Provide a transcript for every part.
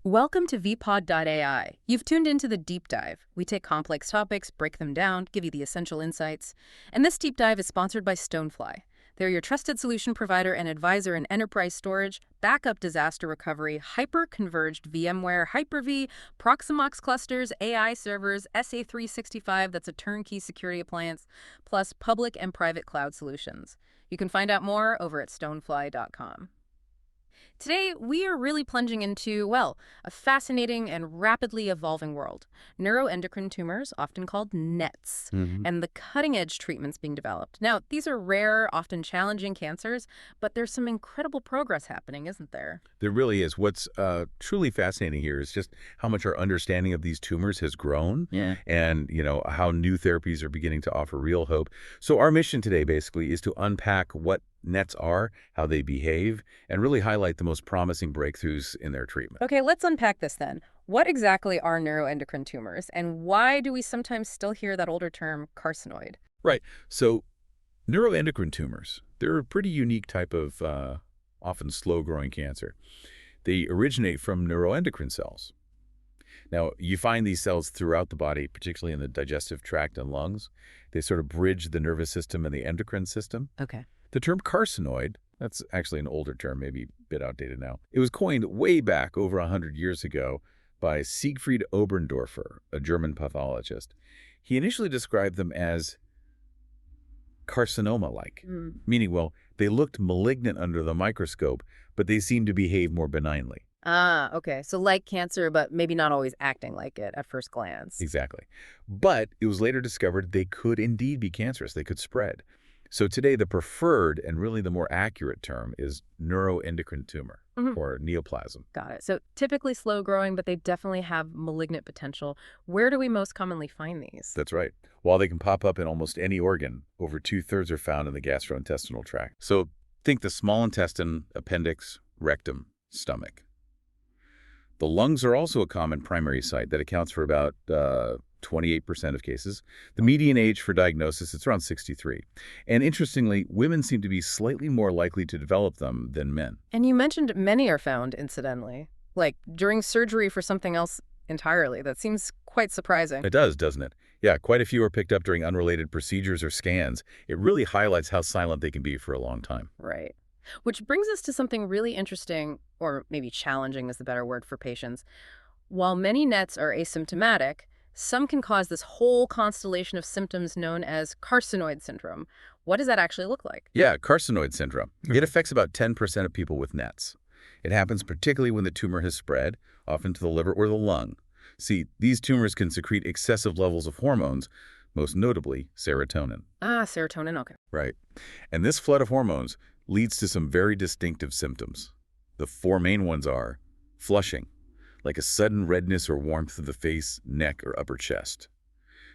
Welcome to vpod.ai. You've tuned into the deep dive. We take complex topics, break them down, give you the essential insights. And this deep dive is sponsored by Stonefly. They're your trusted solution provider and advisor in enterprise storage, backup disaster recovery, hyper-converged VMware, Hyper-V, Proximox clusters, AI servers, SA365, that's a turnkey security appliance, plus public and private cloud solutions. You can find out more over at stonefly.com. Today, we are really plunging into, well, a fascinating and rapidly evolving world. Neuroendocrine tumors, often called NETs, and the cutting-edge treatments being developed. Now, these are rare, often challenging cancers, but there's some incredible progress happening, isn't there? There really is. What's truly fascinating here is just how much our understanding of these tumors has grown and, how new therapies are beginning to offer real hope. So our mission today basically is to unpack what NETs are, how they behave, and really highlight the most promising breakthroughs in their treatment. Okay, let's unpack this then. What exactly are neuroendocrine tumors, and why do we sometimes still hear that older term, carcinoid? Right. So neuroendocrine tumors, they're a pretty unique type of often slow-growing cancer. They originate from neuroendocrine cells. Now, you find these cells throughout the body, particularly in the digestive tract and lungs. They sort of bridge the nervous system and the endocrine system. Okay. The term carcinoid, that's actually an older term, maybe a bit outdated now. It was coined way back over 100 years ago by Siegfried Oberndorfer, a German pathologist. He initially described them as carcinoma-like, meaning, well, they looked malignant under the microscope, but they seemed to behave more benignly. Ah, okay. So like cancer, but maybe not always acting like it at first glance. Exactly. But it was later discovered they could indeed be cancerous. They could spread. So today, the preferred and really the more accurate term is neuroendocrine tumor or neoplasm. Got it. So typically slow growing, but they definitely have malignant potential. Where do we most commonly find these? That's right. While they can pop up in almost any organ, over 2/3 are found in the gastrointestinal tract. So think the small intestine, appendix, rectum, stomach. The lungs are also a common primary site that accounts for about 28% of cases. The median age for diagnosis is around 63. And interestingly, women seem to be slightly more likely to develop them than men. And you mentioned many are found incidentally, like during surgery for something else entirely. That seems quite surprising. It does, doesn't it? Yeah, quite a few are picked up during unrelated procedures or scans. It really highlights how silent they can be for a long time. Right. Which brings us to something really interesting, or maybe challenging is the better word for patients. While many NETs are asymptomatic, some can cause this whole constellation of symptoms known as carcinoid syndrome. What does that actually look like? Yeah, carcinoid syndrome. It affects about 10% of people with NETs. It happens particularly when the tumor has spread, often to the liver or the lung. See, these tumors can secrete excessive levels of hormones, most notably serotonin. Ah, serotonin, okay. Right. And this flood of hormones leads to some very distinctive symptoms. The four main ones are flushing, like a sudden redness or warmth of the face, neck, or upper chest.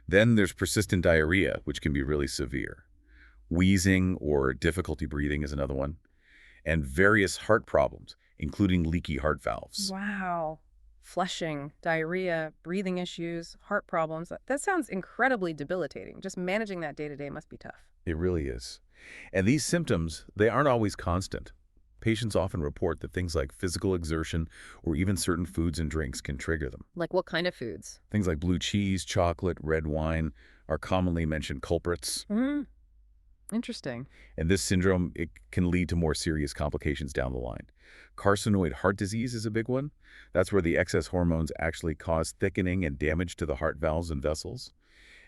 Then there's persistent diarrhea, which can be really severe. Wheezing or difficulty breathing is another one. And various heart problems, including leaky heart valves. Wow. Flushing, diarrhea, breathing issues, heart problems. That sounds incredibly debilitating. Just managing that day to day must be tough. It really is. And these symptoms, they aren't always constant. Patients often report that things like physical exertion or even certain foods and drinks can trigger them. Like what kind of foods? Things like blue cheese, chocolate, red wine are commonly mentioned culprits. Interesting. And this syndrome, it can lead to more serious complications down the line. Carcinoid heart disease is a big one. That's where the excess hormones actually cause thickening and damage to the heart valves and vessels.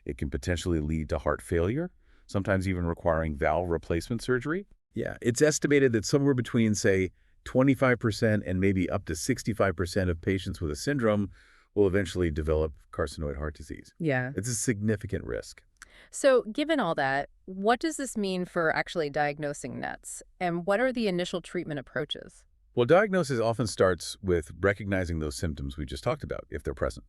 It can potentially lead to heart failure, sometimes even requiring valve replacement surgery. Yeah, it's estimated that somewhere between, say, 25% and maybe up to 65% of patients with a syndrome will eventually develop carcinoid heart disease. Yeah. It's a significant risk. So given all that, what does this mean for actually diagnosing NETs? And what are the initial treatment approaches? Well, diagnosis often starts with recognizing those symptoms we just talked about, if they're present.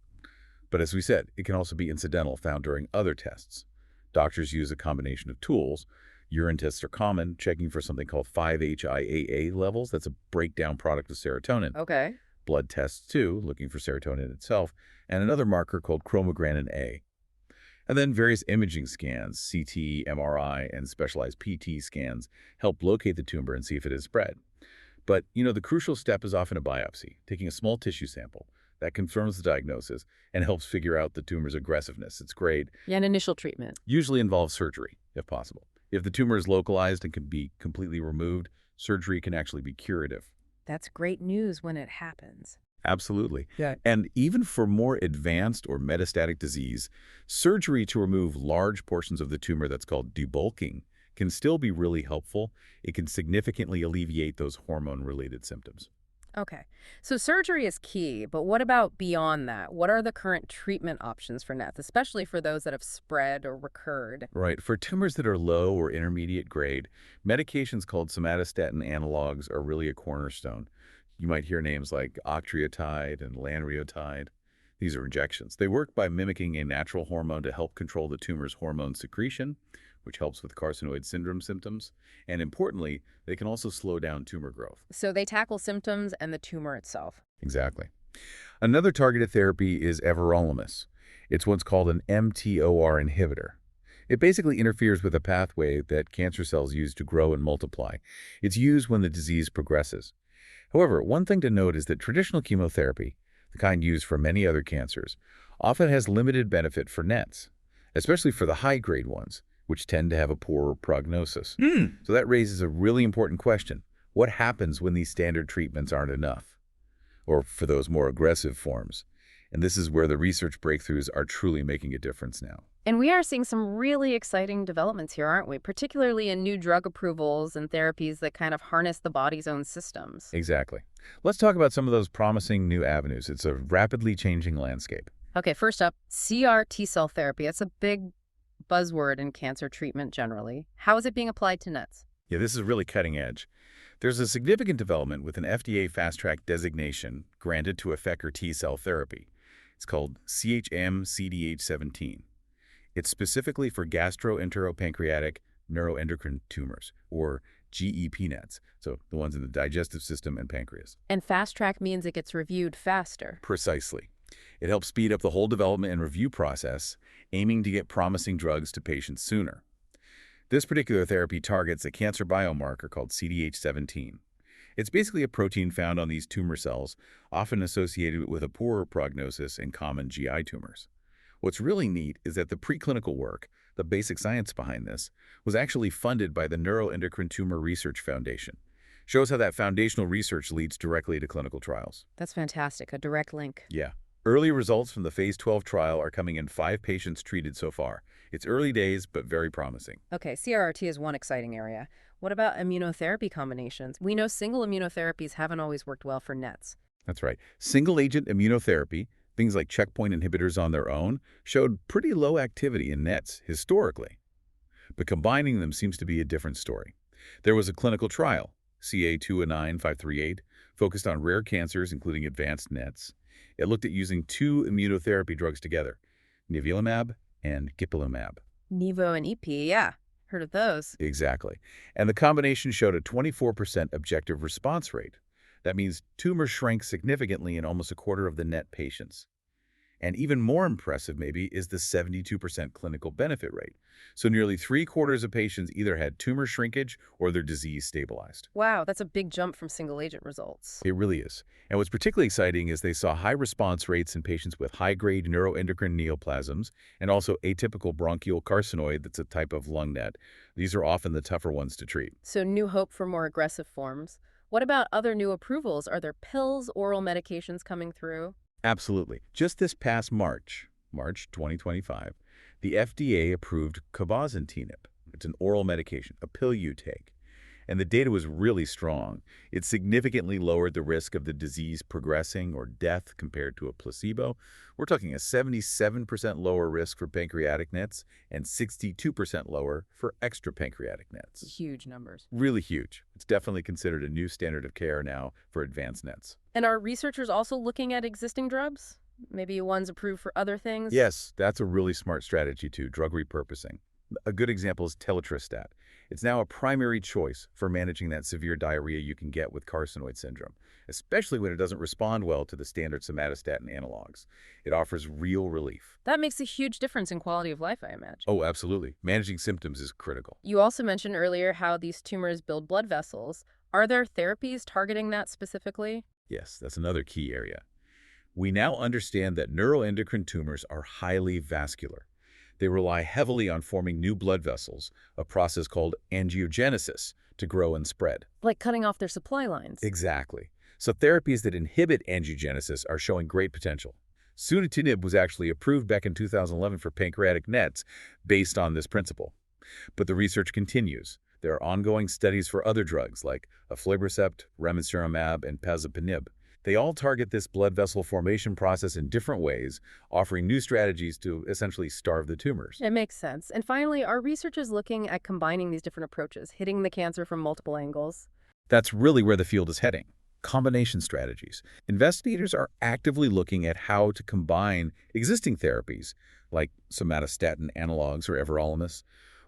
But as we said, it can also be incidental, found during other tests. Doctors use a combination of tools. Urine tests are common, checking for something called 5-HIAA levels. That's a breakdown product of serotonin. Okay. Blood tests, too, looking for serotonin itself, and another marker called chromogranin A. And then various imaging scans, CT, MRI, and specialized PT scans help locate the tumor and see if it is spread. But, the crucial step is often a biopsy, taking a small tissue sample that confirms the diagnosis and helps figure out the tumor's aggressiveness. It's great. Yeah, an initial treatment. Usually involves surgery, if possible. If the tumor is localized and can be completely removed, surgery can actually be curative. That's great news when it happens. Absolutely. Yeah. And even for more advanced or metastatic disease, surgery to remove large portions of the tumor that's called debulking can still be really helpful. It can significantly alleviate those hormone-related symptoms. Okay, so surgery is key, but what about beyond that? What are the current treatment options for NETs, especially for those that have spread or recurred? Right. For tumors that are low or intermediate grade, medications called somatostatin analogs are really a cornerstone. You might hear names like octreotide and lanreotide. These are injections. They work by mimicking a natural hormone to help control the tumor's hormone secretion, which helps with carcinoid syndrome symptoms. And importantly, they can also slow down tumor growth. So they tackle symptoms and the tumor itself. Exactly. Another targeted therapy is Everolimus. It's what's called an mTOR inhibitor. It basically interferes with a pathway that cancer cells use to grow and multiply. It's used when the disease progresses. However, one thing to note is that traditional chemotherapy, the kind used for many other cancers, often has limited benefit for NETs, especially for the high-grade ones, which tend to have a poorer prognosis. So that raises a really important question. What happens when these standard treatments aren't enough? Or for those more aggressive forms? And this is where the research breakthroughs are truly making a difference now. And we are seeing some really exciting developments here, aren't we? Particularly in new drug approvals and therapies that kind of harness the body's own systems. Exactly. Let's talk about some of those promising new avenues. It's a rapidly changing landscape. Okay, first up, CR T-cell therapy. That's a big buzzword in cancer treatment generally. How is it being applied to NETs? Yeah, this is really cutting edge. There's a significant development with an FDA Fast Track designation granted to effector T-cell therapy. It's called CHM-CDH17. It's specifically for gastroenteropancreatic neuroendocrine tumors, or GEP NETs, so the ones in the digestive system and pancreas. And fast track means it gets reviewed faster. Precisely. It helps speed up the whole development and review process, aiming to get promising drugs to patients sooner. This particular therapy targets a cancer biomarker called CDH17. It's basically a protein found on these tumor cells, often associated with a poorer prognosis in common GI tumors. What's really neat is that the preclinical work, the basic science behind this, was actually funded by the Neuroendocrine Tumor Research Foundation. Shows how that foundational research leads directly to clinical trials. That's fantastic, a direct link. Yeah. Early results from the Phase 12 trial are coming in 5 patients treated so far. It's early days, but very promising. Okay, CRRT is one exciting area. What about immunotherapy combinations? We know single immunotherapies haven't always worked well for NETs. That's right. Single-agent immunotherapy, things like checkpoint inhibitors on their own, showed pretty low activity in NETs historically. But combining them seems to be a different story. There was a clinical trial, CA29538, focused on rare cancers, including advanced NETs. It looked at using 2 immunotherapy drugs together, nivolumab and ipilimumab. Nivo and EP, yeah. Heard of those. Exactly. And the combination showed a 24% objective response rate. That means tumors shrank significantly in almost a quarter of the NET patients. And even more impressive, maybe, is the 72% clinical benefit rate. So nearly 3/4 of patients either had tumor shrinkage or their disease stabilized. Wow, that's a big jump from single-agent results. It really is. And what's particularly exciting is they saw high response rates in patients with high-grade neuroendocrine neoplasms and also atypical bronchial carcinoid, that's a type of lung NET. These are often the tougher ones to treat. So new hope for more aggressive forms. What about other new approvals? Are there pills, oral medications coming through? Absolutely. Just this past March 2025, the FDA approved cabozantinib. It's an oral medication, a pill you take. And the data was really strong. It significantly lowered the risk of the disease progressing or death compared to a placebo. We're talking a 77% lower risk for pancreatic NETs and 62% lower for extrapancreatic NETs. Huge numbers. Really huge. It's definitely considered a new standard of care now for advanced NETs. And are researchers also looking at existing drugs? Maybe ones approved for other things? Yes, that's a really smart strategy too, drug repurposing. A good example is telitrestat. It's now a primary choice for managing that severe diarrhea you can get with carcinoid syndrome, especially when it doesn't respond well to the standard somatostatin analogs. It offers real relief. That makes a huge difference in quality of life, I imagine. Oh, absolutely. Managing symptoms is critical. You also mentioned earlier how these tumors build blood vessels. Are there therapies targeting that specifically? Yes, that's another key area. We now understand that neuroendocrine tumors are highly vascular. They rely heavily on forming new blood vessels, a process called angiogenesis, to grow and spread. Like cutting off their supply lines. Exactly. So therapies that inhibit angiogenesis are showing great potential. Sunitinib was actually approved back in 2011 for pancreatic NETs based on this principle. But the research continues. There are ongoing studies for other drugs like aflibercept, ramucirumab, and pazopanib. They all target this blood vessel formation process in different ways, offering new strategies to essentially starve the tumors. It makes sense. And finally, are researchers looking at combining these different approaches, hitting the cancer from multiple angles? That's really where the field is heading. Combination strategies. Investigators are actively looking at how to combine existing therapies, like somatostatin analogs or Everolimus,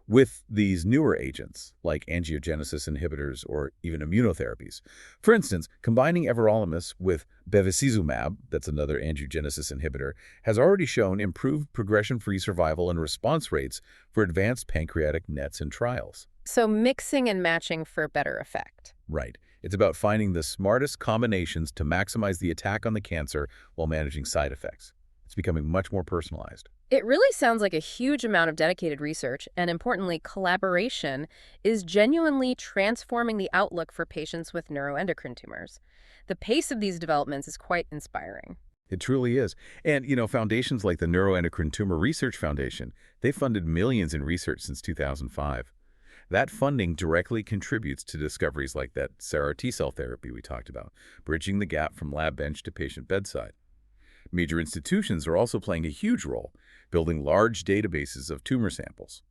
with these newer agents, like angiogenesis inhibitors or even immunotherapies. For instance, combining Everolimus with bevacizumab, that's another angiogenesis inhibitor, has already shown improved progression-free survival and response rates for advanced pancreatic NETs in trials. So mixing and matching for better effect. Right. It's about finding the smartest combinations to maximize the attack on the cancer while managing side effects. It's becoming much more personalized. It really sounds like a huge amount of dedicated research and, importantly, collaboration is genuinely transforming the outlook for patients with neuroendocrine tumors. The pace of these developments is quite inspiring. It truly is. And, foundations like the Neuroendocrine Tumor Research Foundation, they've funded millions in research since 2005. That funding directly contributes to discoveries like that CAR T-cell therapy we talked about, bridging the gap from lab bench to patient bedside. Major institutions are also playing a huge role, building large databases of tumor samples.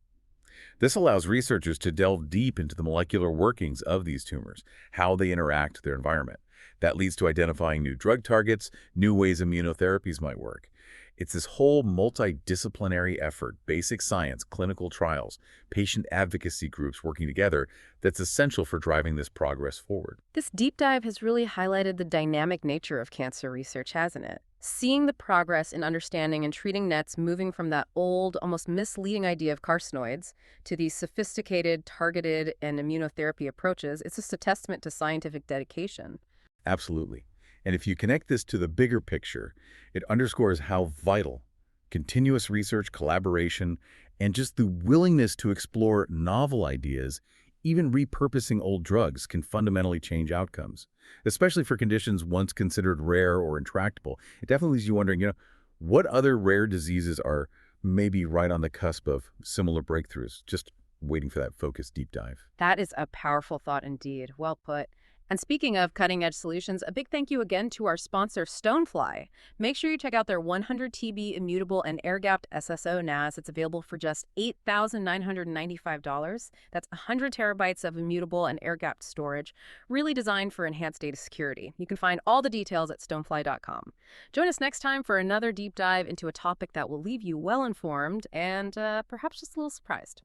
This allows researchers to delve deep into the molecular workings of these tumors, how they interact with their environment. That leads to identifying new drug targets, new ways immunotherapies might work. It's this whole multidisciplinary effort, basic science, clinical trials, patient advocacy groups working together, that's essential for driving this progress forward. This deep dive has really highlighted the dynamic nature of cancer research, hasn't it? Seeing the progress in understanding and treating NETs moving from that old, almost misleading idea of carcinoids to these sophisticated, targeted, and immunotherapy approaches, it's just a testament to scientific dedication. Absolutely. And if you connect this to the bigger picture, it underscores how vital continuous research, collaboration, and just the willingness to explore novel ideas, even repurposing old drugs, can fundamentally change outcomes, especially for conditions once considered rare or intractable. It definitely leaves you wondering, what other rare diseases are maybe right on the cusp of similar breakthroughs, just waiting for that focused deep dive. That is a powerful thought indeed. Well put. And speaking of cutting-edge solutions, a big thank you again to our sponsor, Stonefly. Make sure you check out their 100 TB immutable and air-gapped SSO NAS. It's available for just $8,995. That's 100 terabytes of immutable and air-gapped storage, really designed for enhanced data security. You can find all the details at stonefly.com. Join us next time for another deep dive into a topic that will leave you well-informed and perhaps just a little surprised.